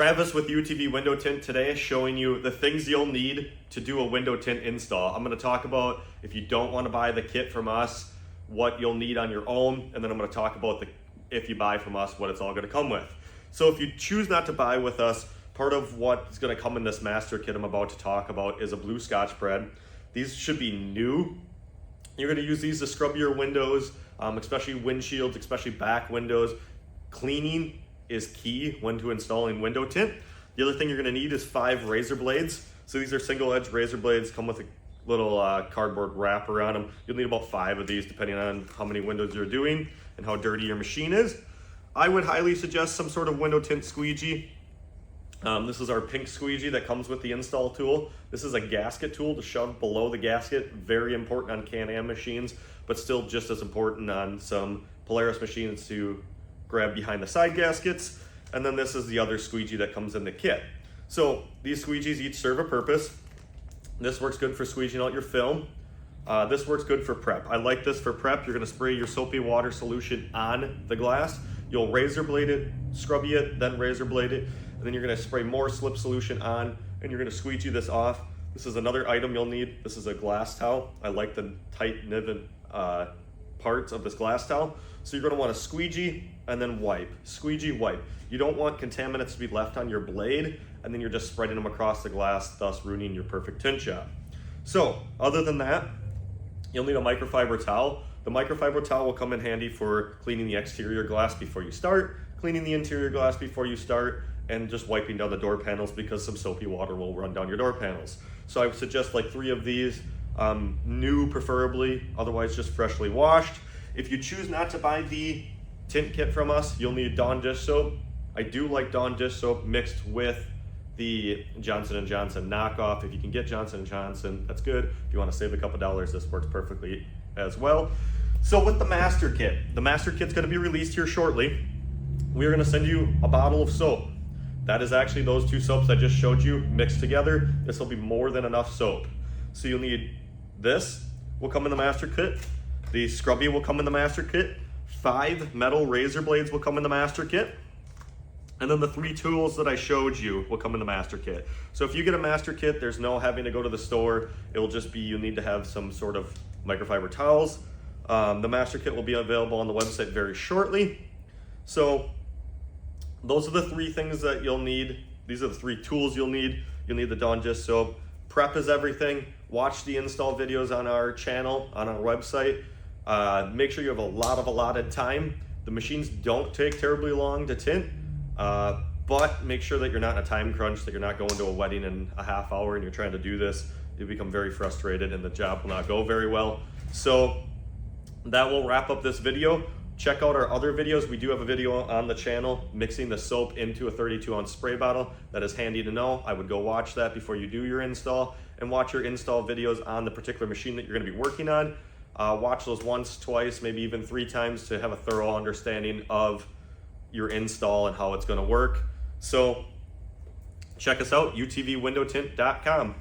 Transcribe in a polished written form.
Travis with UTV Window Tint today, showing you the things you'll need to do a window tint install. I'm going to talk about, if you don't want to buy the kit from us, what you'll need on your own, and then I'm going to talk about if you buy from us, what it's all going to come with. So if you choose not to buy with us, part of what's going to come in this master kit I'm about to talk about is a blue Scotch spread. These should be new. You're going to use these to scrub your windows, especially windshields, especially back windows. Cleaning is key when to installing window tint. The other thing you're going to need is 5 razor blades. So these are single edge razor blades, come with a little cardboard wrapper on them. You'll need about 5 of these depending on how many windows you're doing and how dirty your machine is. I would highly suggest some sort of window tint squeegee. This is our pink squeegee that comes with the install tool. This is a gasket tool to shove below the gasket. Very important on Can-Am machines, but still just as important on some Polaris machines to grab behind the side gaskets. And then this is the other squeegee that comes in the kit. So these squeegees each serve a purpose. This works good for squeegeeing out your film. This works good for prep. I like this for prep. You're gonna spray your soapy water solution on the glass. You'll razor blade it, scrubby it, then razor blade it, and then you're gonna spray more slip solution on, and you're gonna squeegee this off. This is another item you'll need. This is a glass towel. I like the tight niven parts of this glass towel. So you're gonna wanna squeegee and then wipe. Squeegee, wipe. You don't want contaminants to be left on your blade and then you're just spreading them across the glass, thus ruining your perfect tint job. So other than that, you'll need a microfiber towel. The microfiber towel will come in handy for cleaning the exterior glass before you start, cleaning the interior glass before you start, and just wiping down the door panels because some soapy water will run down your door panels. So I would suggest like 3 of these, new preferably, otherwise just freshly washed. If you choose not to buy the tint kit from us, you'll need Dawn dish soap. I do like Dawn dish soap mixed with the Johnson & Johnson knockoff. If you can get Johnson & Johnson, that's good. If you want to save a couple dollars, this works perfectly as well. So with the master kit's going to be released here shortly. We're going to send you a bottle of soap. That is actually those 2 soaps I just showed you mixed together. This will be more than enough soap. So you'll need this, will come in the master kit. The scrubby will come in the master kit. 5 metal razor blades will come in the master kit. And then the 3 tools that I showed you will come in the master kit. So if you get a master kit, there's no having to go to the store. It will just be, you need to have some sort of microfiber towels. The master kit will be available on the website very shortly. So those are the 3 things that you'll need. These are the 3 tools you'll need. You'll need the Dawn dish soap. Prep is everything. Watch the install videos on our channel, on our website. Make sure you have a lot of allotted time. The machines don't take terribly long to tint, but make sure that you're not in a time crunch, that you're not going to a wedding in a half hour and you're trying to do this. You become very frustrated and the job will not go very well. So that will wrap up this video. Check out our other videos. We do have a video on the channel mixing the soap into a 32-ounce spray bottle. That is handy to know. I would go watch that before you do your install, and watch your install videos on the particular machine that you're going to be working on. Watch those once, twice, maybe even 3 times to have a thorough understanding of your install and how it's going to work. So check us out, UtvWindowTint.com.